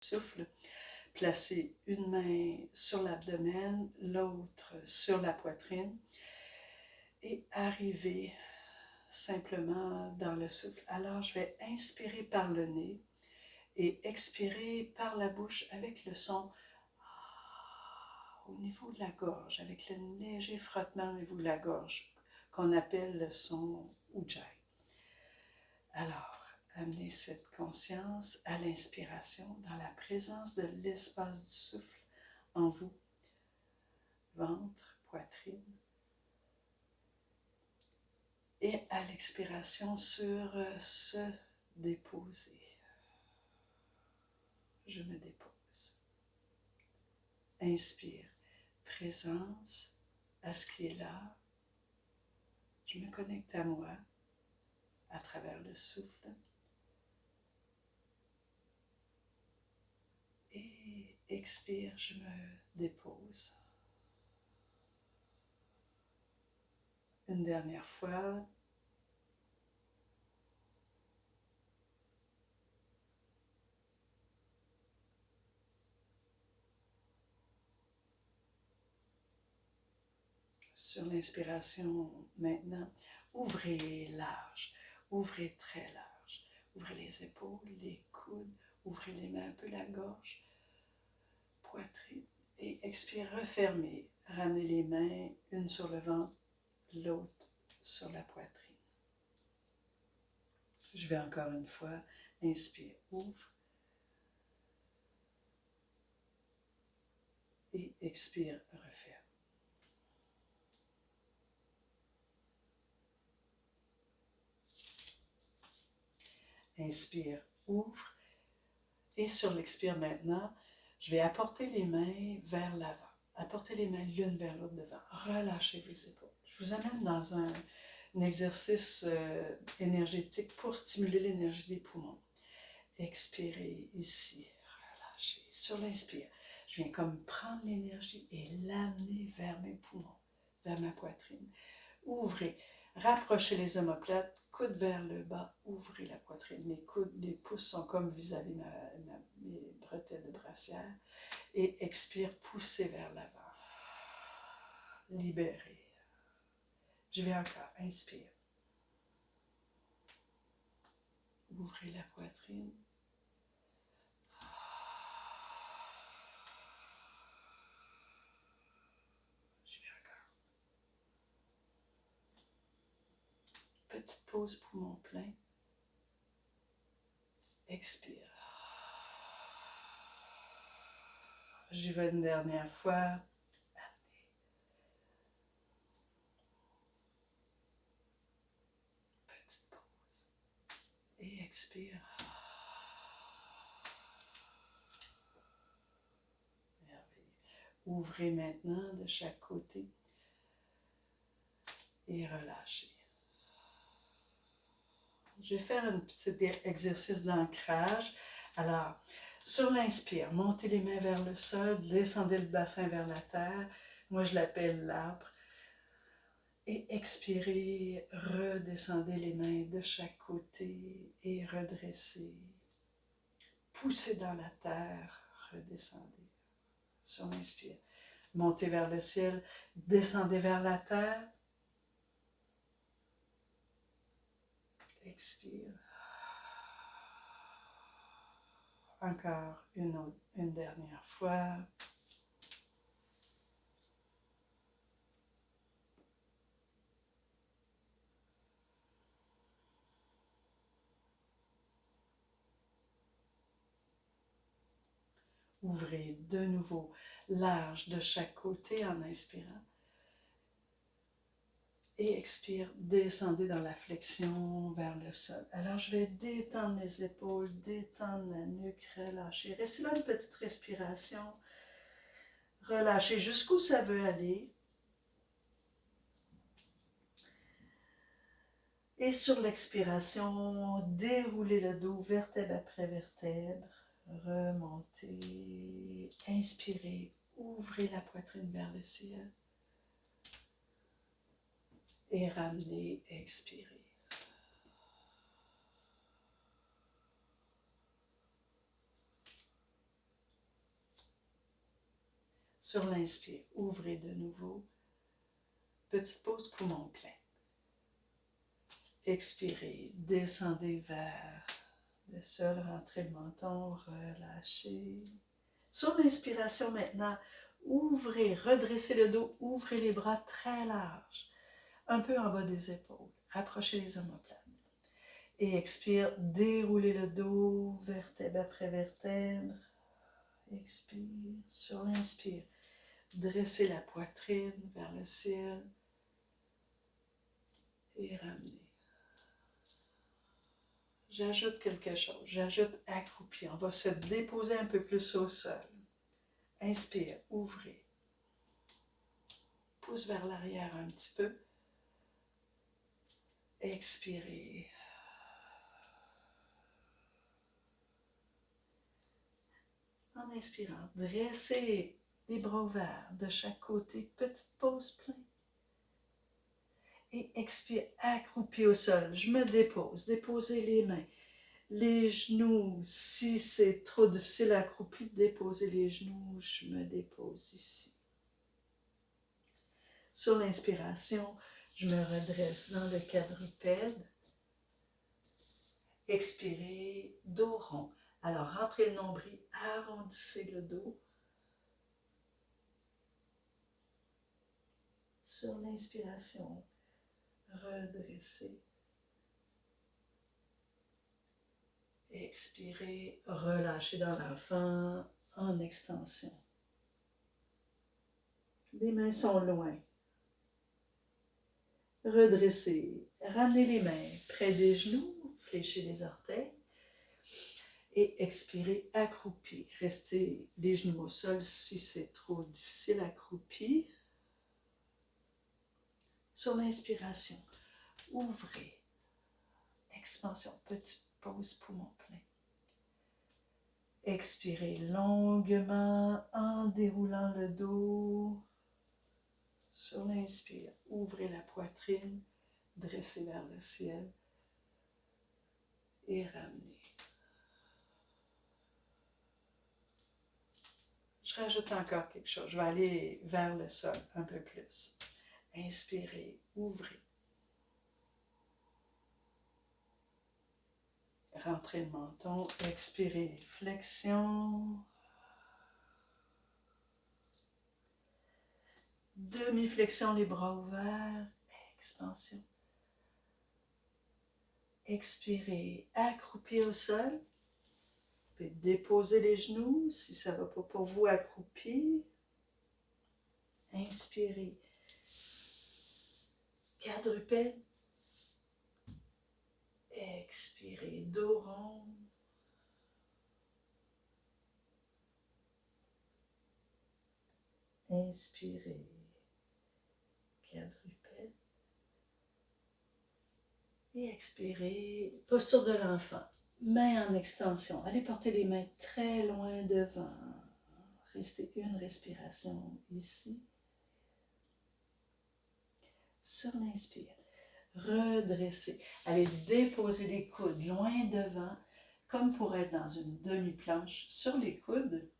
souffle. Placez une main sur l'abdomen, l'autre sur la poitrine et arrivez simplement dans le souffle. Alors, je vais inspirer par le nez et expirer par la bouche avec le son au niveau de la gorge, avec le léger frottement au niveau de la gorge qu'on appelle le son Ujjayi. Alors, amenez cette conscience à l'inspiration dans la présence de l'espace du souffle en vous, ventre, poitrine, et à l'expiration sur se déposer. Je me dépose. Inspire, présence à ce qui est là. Je me connecte à moi à travers le souffle. Et expire, je me dépose. Une dernière fois. Sur l'inspiration maintenant, ouvrez large, ouvrez très large. Ouvrez les épaules, les coudes, ouvrez les mains un peu la gorge, poitrine. Et expire, refermez. Ramenez les mains, une sur le ventre, l'autre sur la poitrine. Je vais encore une fois, inspire, ouvre. Et expire, referme. Inspire, ouvre. Et sur l'expire maintenant, je vais apporter les mains vers l'avant. Apportez les mains l'une vers l'autre devant. Relâchez les épaules. Je vous amène dans un exercice énergétique pour stimuler l'énergie des poumons. Expirez ici. Relâchez. Sur l'inspire, je viens comme prendre l'énergie et l'amener vers mes poumons, vers ma poitrine. Ouvrez. Rapprochez les omoplates, coude vers le bas, ouvrez la poitrine. Mes coudes, les pouces sont comme vis-à-vis mes bretelles de brassière. Et expire, poussez vers l'avant. Libérez. Je vais encore, inspire. Ouvrez la poitrine. Je vais encore. Petite pause, poumon plein. Expire. J'y vais une dernière fois. Amenez. Petite pause. Et expire. Merveilleux. Ouvrez maintenant de chaque côté. Et relâchez. Je vais faire un petit exercice d'ancrage. Alors, sur l'inspire, montez les mains vers le sol, descendez le bassin vers la terre. Moi, je l'appelle l'arbre. Et expirez, redescendez les mains de chaque côté et redressez. Poussez dans la terre, redescendez. Sur l'inspire, montez vers le ciel, descendez vers la terre. Expire. Encore une dernière fois. Ouvrez de nouveau large de chaque côté en inspirant. Et expire, descendez dans la flexion vers le sol. Alors, je vais détendre les épaules, détendre la nuque, relâcher. Restez là une petite respiration. Relâchez jusqu'où ça veut aller. Et sur l'expiration, déroulez le dos vertèbre après vertèbre. Remontez. Inspirez. Ouvrez la poitrine vers le ciel. Et ramenez, expirez. Sur l'inspire, ouvrez de nouveau. Petite pause, poumon plein. Expirez, descendez vers le sol, rentrez le menton, relâchez. Sur l'inspiration maintenant, ouvrez, redressez le dos, ouvrez les bras très larges, un peu en bas des épaules. Rapprochez les omoplates. Et expire, déroulez le dos, vertèbre après vertèbre. Expire, sur l'inspire. Dressez la poitrine vers le ciel et ramenez. J'ajoute quelque chose, j'ajoute accroupi. On va se déposer un peu plus au sol. Inspire, ouvrez. Pousse vers l'arrière un petit peu. Expirez. En inspirant, dressez les bras ouverts de chaque côté. Petite pause pleine. Et expire, accroupi au sol. Je me dépose. Déposez les mains. Les genoux, si c'est trop difficile accroupi, déposez les genoux. Je me dépose ici. Sur l'inspiration, je me redresse dans le quadrupède. Expirez, dos rond. Alors, rentrez le nombril, arrondissez le dos. Sur l'inspiration, redressez. Expirez, relâchez dans l'enfant en extension. Les mains sont loin. Redressez, ramenez les mains près des genoux, fléchez les orteils. Et expirez, accroupi. Restez les genoux au sol si c'est trop difficile, accroupi. Sur l'inspiration, ouvrez. Expansion, petite pause, poumon plein. Expirez longuement en déroulant le dos. Sur l'inspire, ouvrez la poitrine, dressez vers le ciel et ramenez. Je rajoute encore quelque chose. Je vais aller vers le sol un peu plus. Inspirez, ouvrez. Rentrez le menton, expirez, flexion. Demi-flexion, les bras ouverts, expansion. Expirez, accroupi au sol. Vous pouvez déposer les genoux si ça ne va pas pour vous, accroupi. Inspirez. Quadrupède. Expirez, dos rond. Inspirez, quadrupède. Et expirez, posture de l'enfant. Mains en extension. Allez porter les mains très loin devant. Restez une respiration ici. Sur l'inspire. Redressez. Allez déposer les coudes loin devant, comme pour être dans une demi-planche sur les coudes.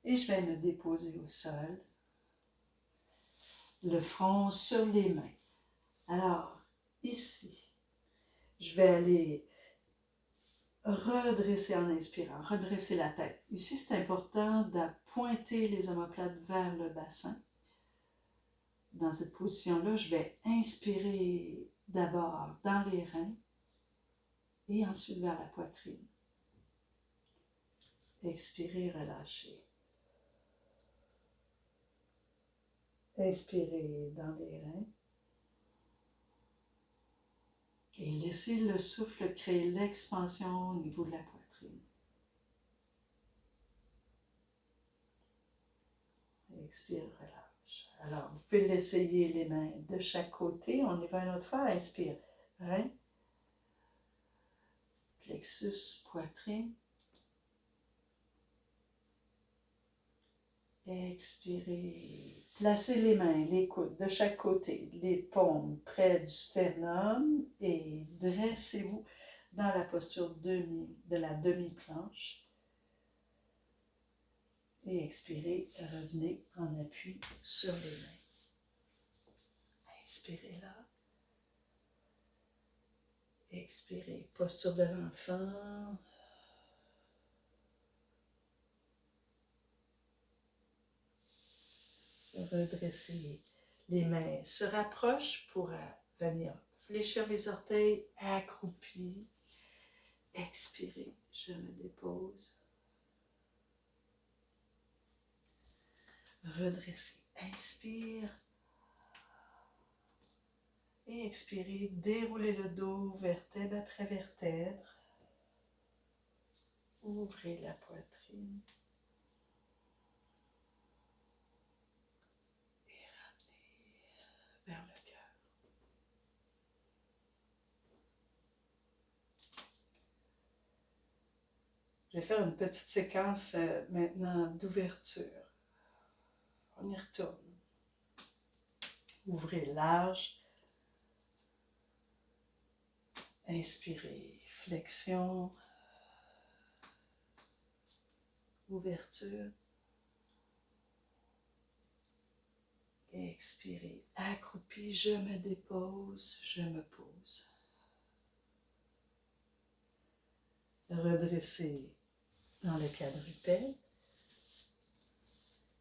Et je vais me déposer au sol. Le front sur les mains. Alors, ici, je vais aller redresser en inspirant, redresser la tête. Ici, c'est important de pointer les omoplates vers le bassin. Dans cette position-là, je vais inspirer d'abord dans les reins et ensuite vers la poitrine. Expirez, relâchez. Inspirez dans les reins. Et laissez le souffle créer l'expansion au niveau de la poitrine. Expire, relâche. Alors, vous pouvez l'essayer les mains de chaque côté. On y va une autre fois. Inspire, rein. Plexus, poitrine. Expirez. Placez les mains, les coudes de chaque côté, les paumes près du sternum et dressez-vous dans la posture de la demi-planche. Et expirez, revenez en appui sur les mains. Inspirez là. Expirez, posture de l'enfant. Redressez les mains, se rapprochent pour venir fléchir les orteils, accroupi. Expirez, je me dépose. Redressez, inspire. Et expirez, déroulez le dos, vertèbre après vertèbre. Ouvrez la poitrine. Et ramenez vers le cœur. Je vais faire une petite séquence maintenant d'ouverture. On y retourne. Ouvrez large. Inspirez, flexion, ouverture. Et expirez, accroupi, je me dépose, je me pose. Redressez dans le quadrupède.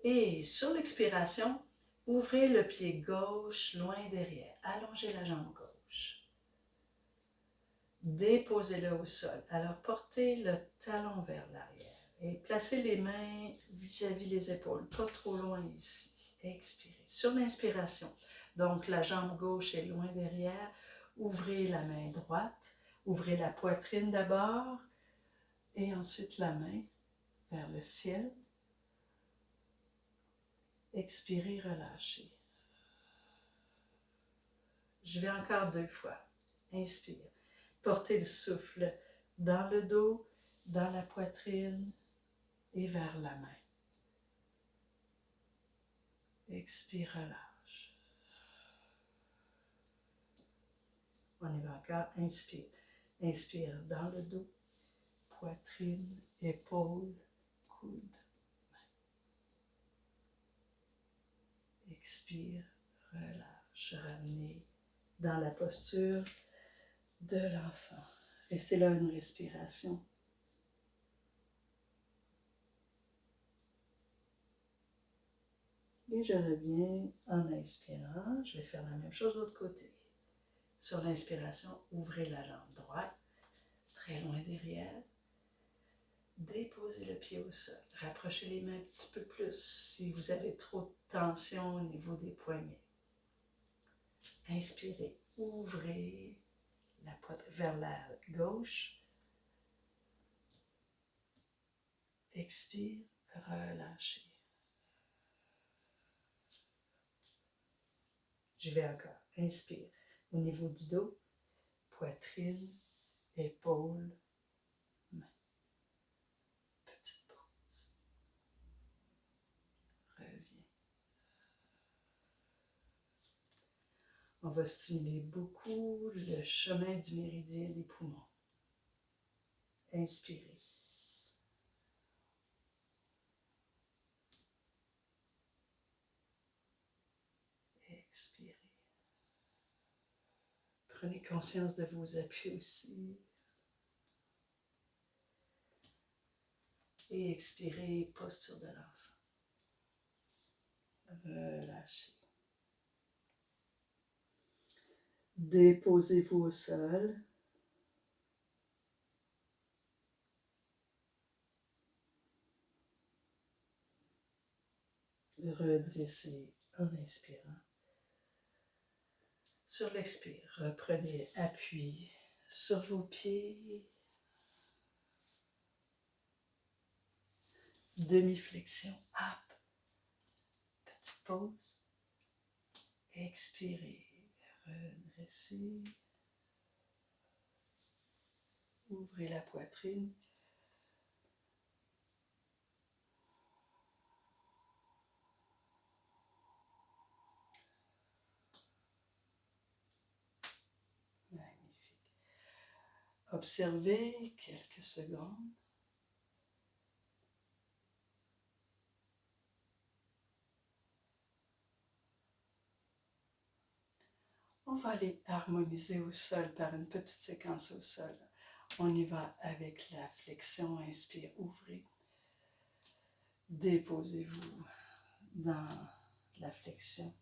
Et sur l'expiration, ouvrez le pied gauche loin derrière. Allongez la jambe gauche. Déposez-le au sol. Alors portez le talon vers l'arrière et placez les mains vis-à-vis les épaules, pas trop loin ici. Expirez. Sur l'inspiration, donc la jambe gauche est loin derrière, ouvrez la main droite, ouvrez la poitrine d'abord et ensuite la main vers le ciel. Expirez, relâchez. Je vais encore 2 fois. Inspire. Portez le souffle dans le dos, dans la poitrine et vers la main. Expire, relâche. On y va encore. Inspire. Inspire dans le dos, poitrine, épaule, coude, main. Expire, relâche. Ramenez dans la posture de l'enfant. Restez là une respiration. Et je reviens en inspirant. Je vais faire la même chose de l'autre côté. Sur l'inspiration, ouvrez la jambe droite, très loin derrière. Déposez le pied au sol. Rapprochez les mains un petit peu plus si vous avez trop de tension au niveau des poignets. Inspirez, ouvrez la poitrine vers la gauche. Expire, relâchez. Je vais encore. Inspire. Au niveau du dos, poitrine, épaule, main. Petite pause. Reviens. On va stimuler beaucoup le chemin du méridien des poumons. Inspirez. Expirez. Prenez conscience de vos appuis aussi. Et expirez, posture de l'enfant. Relâchez. Déposez-vous au sol. Redressez en inspirant. Sur l'expire, reprenez appui sur vos pieds. Demi-flexion, up. Petite pause. Expirez, redressez. Ouvrez la poitrine. Magnifique. Observez quelques secondes. On va aller harmoniser au sol par une petite séquence au sol. On y va avec la flexion. Inspire, ouvrez. Déposez-vous dans la flexion.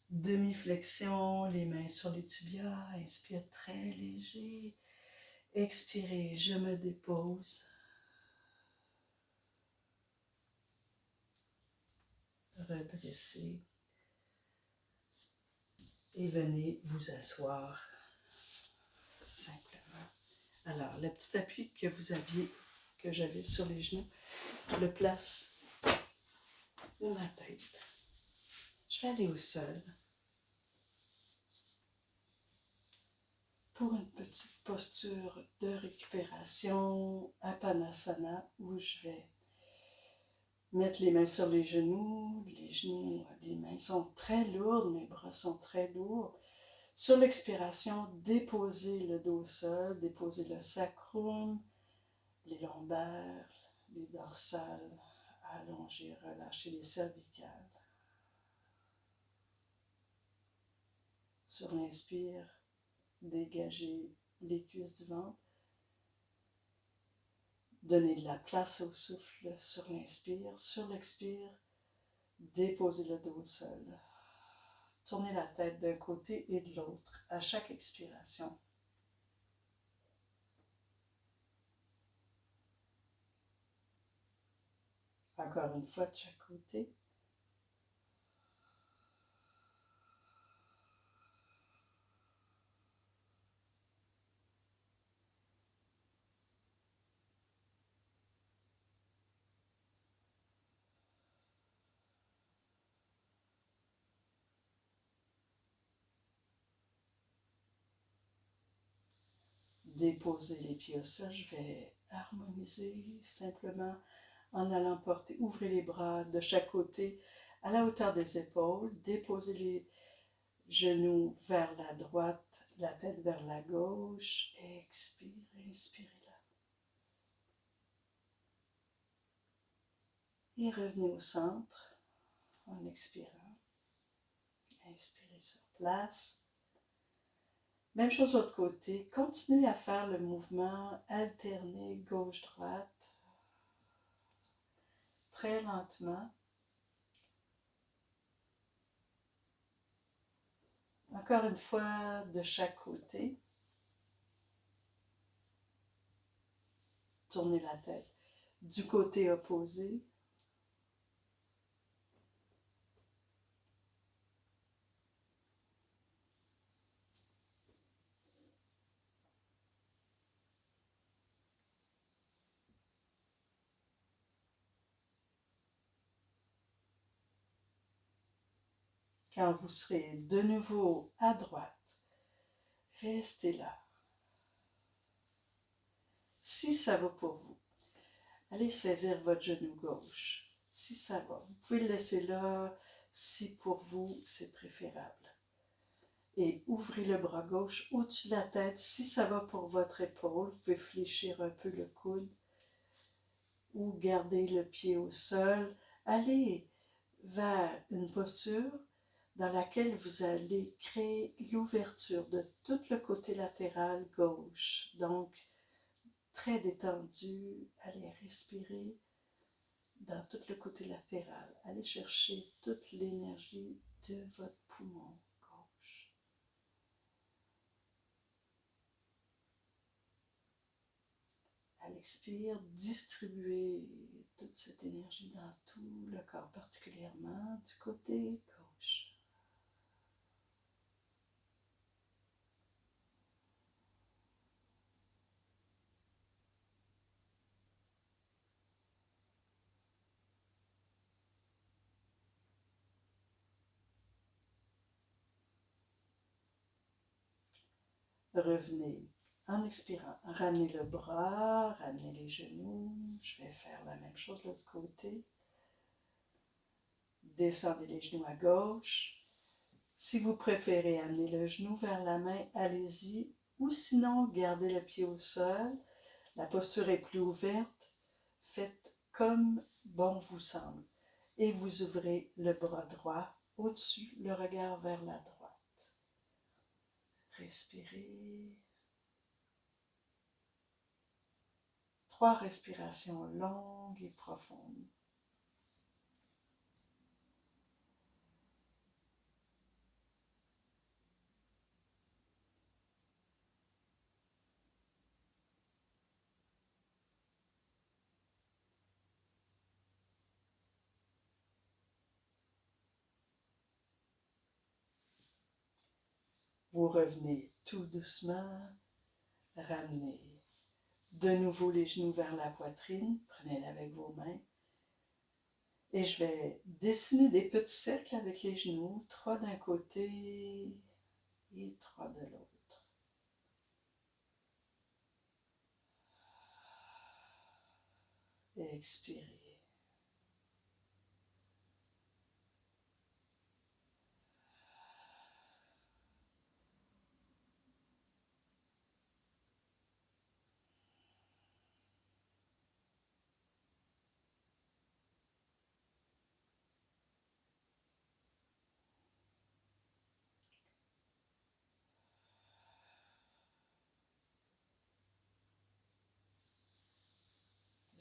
Demi-flexion, les mains sur les tibias. Inspire très léger. Expirez, je me dépose. Redressez. Et venez vous asseoir simplement. Alors, le petit appui que vous aviez, que j'avais sur les genoux, je le place où ma tête. Je vais aller au sol pour une petite posture de récupération, Apanasana, où je vais mettre les mains sur les genoux, les mains sont très lourdes, mes bras sont très lourds. Sur l'expiration, déposez le dos au sol, déposez le sacrum, les lombaires, les dorsales, allongez, relâchez les cervicales. Sur l'inspire, dégagez les cuisses du ventre. Donnez de la place au souffle sur l'inspire. Sur l'expire, déposez le dos au sol. Tournez la tête d'un côté et de l'autre à chaque expiration. Encore une fois de chaque côté. Déposez les pieds au sol. Je vais harmoniser simplement en allant porter. Ouvrez les bras de chaque côté à la hauteur des épaules. Déposez les genoux vers la droite, la tête vers la gauche. Expire, inspirez là. Et revenez au centre en expirant. Inspirez sur place. Même chose de l'autre côté. Continuez à faire le mouvement alterné gauche-droite. Très lentement. Encore une fois, de chaque côté. Tournez la tête du côté opposé. Quand vous serez de nouveau à droite, restez là. Si ça va pour vous, allez saisir votre genou gauche. Si ça va, vous pouvez le laisser là si pour vous c'est préférable. Et ouvrez le bras gauche au-dessus de la tête. Si ça va pour votre épaule, vous pouvez fléchir un peu le coude ou garder le pied au sol. Allez vers une posture dans laquelle vous allez créer l'ouverture de tout le côté latéral gauche. Donc, très détendu, allez respirer dans tout le côté latéral. Allez chercher toute l'énergie de votre poumon gauche. À l'expire, distribuez toute cette énergie dans tout le corps, particulièrement du côté gauche. Revenez en expirant. Ramenez le bras, ramenez les genoux. Je vais faire la même chose de l'autre côté. Descendez les genoux à gauche. Si vous préférez amener le genou vers la main, allez-y. Ou sinon, gardez le pied au sol. La posture est plus ouverte. Faites comme bon vous semble. Et vous ouvrez le bras droit au-dessus, le regard vers la droite. Respirez. 3 respirations longues et profondes. Vous revenez tout doucement, ramenez de nouveau les genoux vers la poitrine, prenez-les avec vos mains. Et je vais dessiner des petits cercles avec les genoux, 3 d'un côté et 3 de l'autre. Expirez.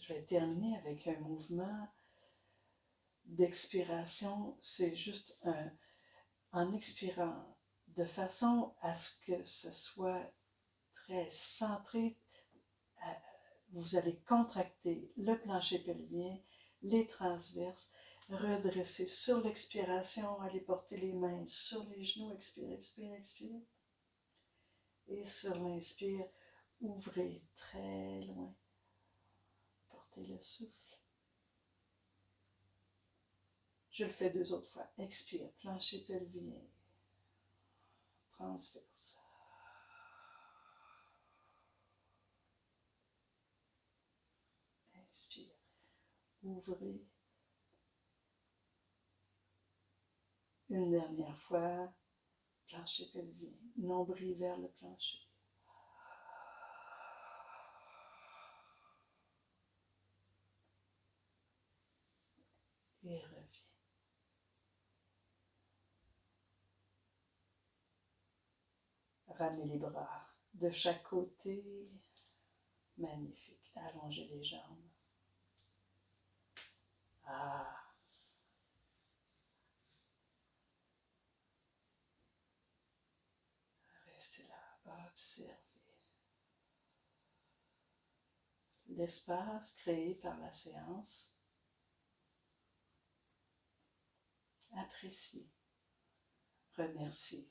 Je vais terminer avec un mouvement d'expiration. C'est juste en expirant, de façon à ce que ce soit très centré. Vous allez contracter le plancher pelvien, les transverses, redresser sur l'expiration, allez porter les mains sur les genoux, expirez, expirez, expirez. Et sur l'inspire, ouvrez très loin. Portez le souffle. Je le fais 2 autres fois. Expire, plancher pelvien, transverse. Inspire, ouvrez. Une dernière fois, plancher pelvien, nombril vers le plancher. Et reviens. Ramenez les bras de chaque côté. Magnifique. Allongez les jambes. Ah. Restez là. Observez l'espace créé par la séance. Appréciez. Remerciez